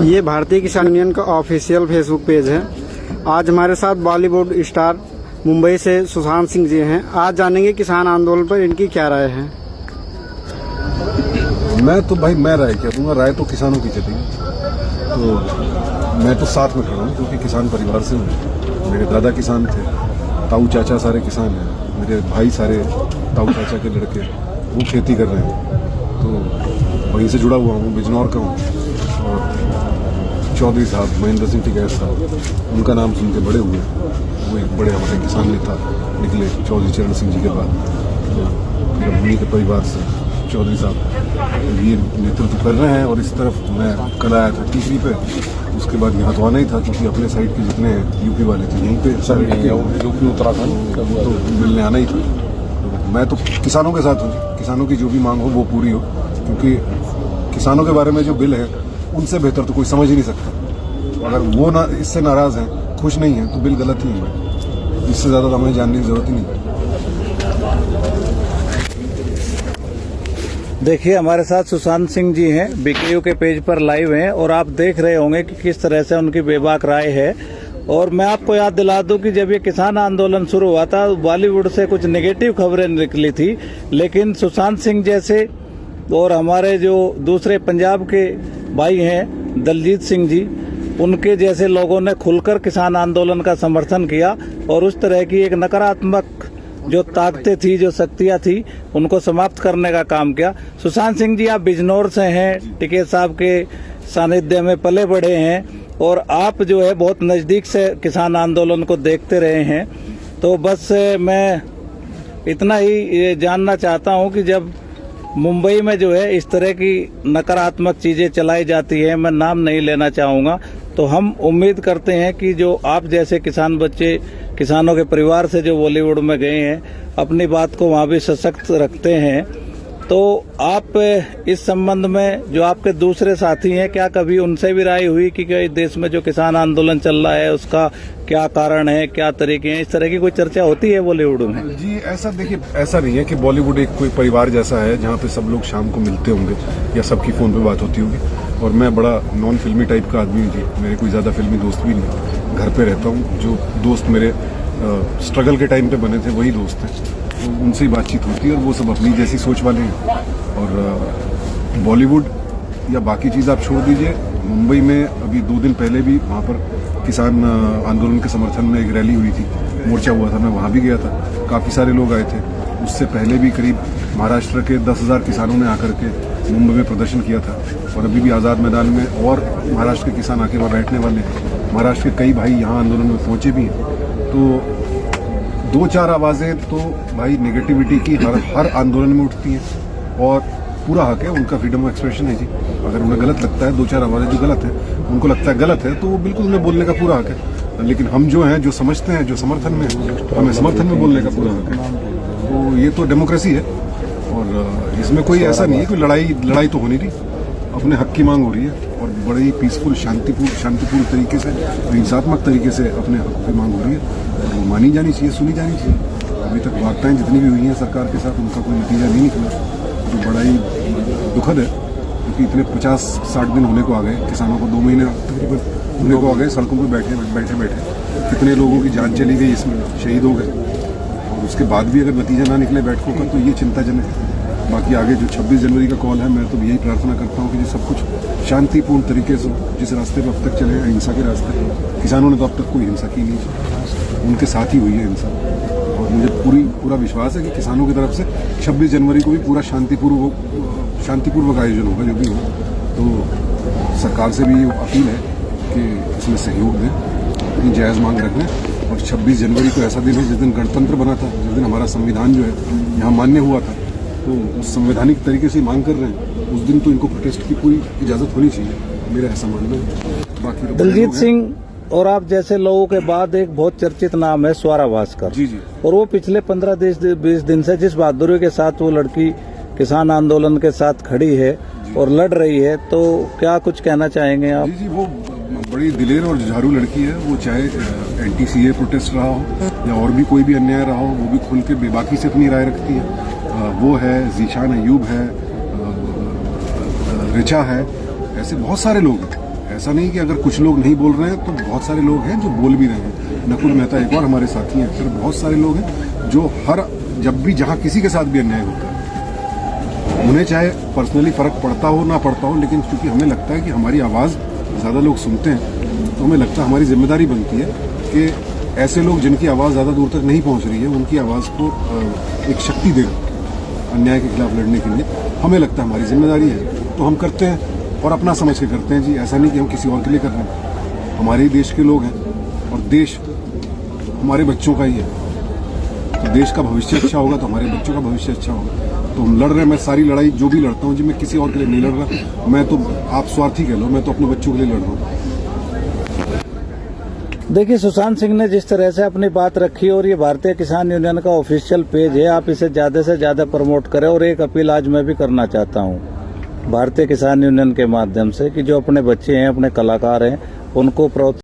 ये भारतीय किसान यूनियन का ऑफिशियल फेसबुक पेज है। आज हमारे साथ बॉलीवुड स्टार मुंबई से सुशांत सिंह जी हैं। आज जानेंगे किसान आंदोलन पर इनकी क्या राय है। मैं राय क्या दूंगा, राय तो किसानों की चलेगी। तो मैं तो साथ में खड़ा हूँ क्योंकि किसान परिवार से हूँ। मेरे दादा किसान थे, ताऊ चाचा सारे किसान हैं, मेरे भाई सारे ताऊ चाचा के लड़के वो खेती कर रहे हैं। तो वहीं से जुड़ा हुआ हूँ, बिजनौर का हूँ। और चौधरी साहब महेंद्र सिंह टिकैत साहब, उनका नाम सुन के बड़े हुए। वो एक बड़े हमारे किसान नेता निकले चौधरी चरण सिंह जी के बाद। तो फिर उन्हीं के परिवार से चौधरी साहब ये नेतृत्व कर रहे हैं। और इस तरफ मैं कल आया था टीकरी पे, उसके बाद यहाँ तो आना ही था क्योंकि अपने साइड के जितने यूपी वाले थे यहीं पे सारे यूपी उत्तराखंड तो मिलने आना ही था। तो मैं तो किसानों के साथ हूँ, किसानों की जो भी मांग हो वो पूरी हो, क्योंकि किसानों के बारे में जो बिल है उनसे बेहतर तो कोई समझ ही नहीं सकता। अगर वो ना इससे नाराज हैं, खुश नहीं है, तो बिल गलत ही है। इससे ज्यादा हमें जानने की जरूरत ही नहीं। देखिए, हमारे साथ सुशांत सिंह जी हैं, बीकेयू के पेज पर लाइव हैं और आप देख रहे होंगे कि किस तरह से उनकी बेबाक राय है। और मैं आपको याद दिला दूं कि जब ये किसान आंदोलन शुरू हुआ था बॉलीवुड से कुछ नेगेटिव खबरें निकली थी, लेकिन सुशांत सिंह जैसे और हमारे जो दूसरे पंजाब के भाई हैं दलजीत सिंह जी, उनके जैसे लोगों ने खुलकर किसान आंदोलन का समर्थन किया और उस तरह की एक नकारात्मक जो ताकतें थी, जो शक्तियां थी, उनको समाप्त करने का काम किया। सुशांत सिंह जी, आप बिजनौर से हैं, टिकैत साहब के सानिध्य में पले बढ़े हैं और आप जो है बहुत नजदीक से किसान आंदोलन को देखते रहे हैं। तो बस मैं इतना ही जानना चाहता हूं कि जब मुंबई में जो है इस तरह की नकारात्मक चीजें चलाई जाती है, मैं नाम नहीं लेना चाहूंगा, तो हम उम्मीद करते हैं कि जो आप जैसे किसान बच्चे किसानों के परिवार से जो बॉलीवुड में गए हैं, अपनी बात को वहां भी सशक्त रखते हैं। तो आप इस संबंध में जो आपके दूसरे साथी हैं, क्या कभी उनसे भी राय हुई कि देश में जो किसान आंदोलन चल रहा है उसका क्या कारण है, क्या तरीके हैं, इस तरह की कोई चर्चा होती है बॉलीवुड में? जी, ऐसा देखिए, ऐसा नहीं है कि बॉलीवुड एक कोई परिवार जैसा है जहाँ पे सब लोग शाम को मिलते होंगे या सबकी फोन पे बात होती होगी। और मैं बड़ा नॉन फिल्मी टाइप का आदमी हूँ जी, मेरे कोई ज्यादा फिल्मी दोस्त भी नहीं। घर पे रहता हूँ, जो दोस्त मेरे स्ट्रगल के टाइम पे बने थे वही दोस्त हैं, तो उनसे ही बातचीत होती है और वो सब अपनी जैसी सोच वाले हैं। और बॉलीवुड या बाकी चीज़ आप छोड़ दीजिए, मुंबई में अभी 2 दिन पहले भी वहाँ पर किसान आंदोलन के समर्थन में एक रैली हुई थी, मोर्चा हुआ था, मैं वहाँ भी गया था, काफ़ी सारे लोग आए थे। उससे पहले भी करीब महाराष्ट्र के 10,000 किसानों ने आकर के मुंबई में प्रदर्शन किया था। और अभी भी आज़ाद मैदान में और महाराष्ट्र के किसान आके वहाँ बैठने वाले हैं। महाराष्ट्र के कई भाई यहाँ आंदोलन में पहुँचे भी हैं। तो 2-4 आवाज़ें तो भाई नेगेटिविटी की हर आंदोलन में उठती हैं और पूरा हक है, उनका फ्रीडम ऑफ एक्सप्रेशन है जी। अगर उन्हें गलत लगता है, 2-4 आवाज़ें जो गलत है, उनको लगता है गलत है, तो वो बिल्कुल उन्हें बोलने का पूरा हक है। लेकिन हम जो हैं, जो समझते हैं, जो समर्थन में हैं, हमें समर्थन में बोलने का पूरा हक है। तो ये तो डेमोक्रेसी है और इसमें कोई ऐसा नहीं है कि लड़ाई तो होनी नहीं, अपने हक की मांग हो रही है और बड़े ही पीसफुल शांतिपूर्ण तरीके से, हिंसात्मक तरीके से अपने हक की मांग हो रही है और वो मानी जानी चाहिए, सुनी जानी चाहिए। अभी तक वार्ताएं जितनी भी हुई हैं सरकार के साथ, उनका कोई नतीजा नहीं निकला, जो बड़ा ही दुखद है, क्योंकि इतने 50-60 दिन होने को आ गए, किसानों को 2 महीने तकरीबन होने को आ गए सड़कों पर बैठे कितने लोगों की जान चली गई, इसमें शहीद हो गए, और उसके बाद भी अगर नतीजा ना निकले बैठकों का, तो ये चिंताजनक है। बाकी आगे जो 26 जनवरी का कॉल है, मैं तो यही प्रार्थना करता हूँ कि सब कुछ शांतिपूर्ण तरीके से, जिस रास्ते पर अब तक चले हैं, हिंसा के रास्ते पर, किसानों ने तो अब तक कोई हिंसा की नहीं, उनके साथ ही हुई है हिंसा। और मुझे पूरा विश्वास है कि किसानों की तरफ से 26 जनवरी को भी पूरा शांतिपूर्वक आयोजन होगा, जो भी हो। तो सरकार से भी अपील है कि इसमें सहयोग दें, अपनी जायज़ मांग रख लें। और 26 जनवरी को ऐसा दिन है जिस दिन गणतंत्र बना था, जिस दिन हमारा संविधान जो है यहाँ मान्य हुआ था, तो उस संवैधानिक तरीके से मांग कर रहे हैं, उस दिन तो इनको प्रोटेस्ट की पूरी इजाज़त होनी चाहिए, मेरा ऐसा मानना है। बाकी दलजीत सिंह और आप जैसे लोगों के बाद एक बहुत चर्चित नाम है स्वरा भास्कर जी, और वो पिछले 15-20 दिन से जिस बहादुरी के साथ वो लड़की किसान आंदोलन के साथ खड़ी है और लड़ रही है, तो क्या कुछ कहना चाहेंगे आप? जी, वो बड़ी दिलेर और जुझारू लड़की है। वो चाहे एंटी-सीए प्रोटेस्ट रहा हो या और भी कोई भी अन्याय रहा हो, वो भी खुल के बेबाकी से अपनी राय रखती है। वो है, जीशान अयूब है, रिचा है, ऐसे बहुत सारे लोग हैं, ऐसा नहीं कि अगर कुछ लोग नहीं बोल रहे हैं तो बहुत सारे लोग हैं जो बोल भी रहे हैं। नकुल मेहता एक और हमारे साथी हैं, फिर बहुत सारे लोग हैं जो जब भी जहाँ किसी के साथ भी अन्याय होता है, उन्हें चाहे पर्सनली फर्क पड़ता हो ना पड़ता हो, लेकिन क्योंकि हमें लगता है कि हमारी आवाज़ ज़्यादा लोग सुनते हैं, तो हमें लगता है हमारी जिम्मेदारी बनती है कि ऐसे लोग जिनकी आवाज़ ज़्यादा दूर तक नहीं पहुँच रही है, उनकी आवाज़ को एक शक्ति देना अन्याय के खिलाफ लड़ने के लिए हमें लगता है हमारी जिम्मेदारी है, तो हम करते हैं और अपना समझ के करते हैं जी। ऐसा नहीं कि हम किसी और के लिए कर रहे हैं, हमारे ही देश के लोग हैं और देश हमारे बच्चों का ही है, तो देश का भविष्य अच्छा होगा तो हमारे बच्चों का भविष्य अच्छा होगा। तो हम लड़ रहे हैं, मैं सारी लड़ाई जो भी लड़ता हूँ जी, मैं किसी और के लिए नहीं लड़ रहा, मैं तो आप स्वार्थी कह लो, मैं तो अपने बच्चों के लिए लड़ रहा हूँ। देखिए, सुशांत सिंह ने जिस तरह से अपनी बात रखी, और ये भारतीय किसान यूनियन का ऑफिशियल पेज है, आप इसे ज्यादा से ज्यादा प्रमोट करें। और एक अपील आज मैं भी करना चाहता हूँ भारतीय किसान यूनियन के माध्यम से कि जो अपने बच्चे हैं, अपने कलाकार हैं, उनको प्रोत्साहन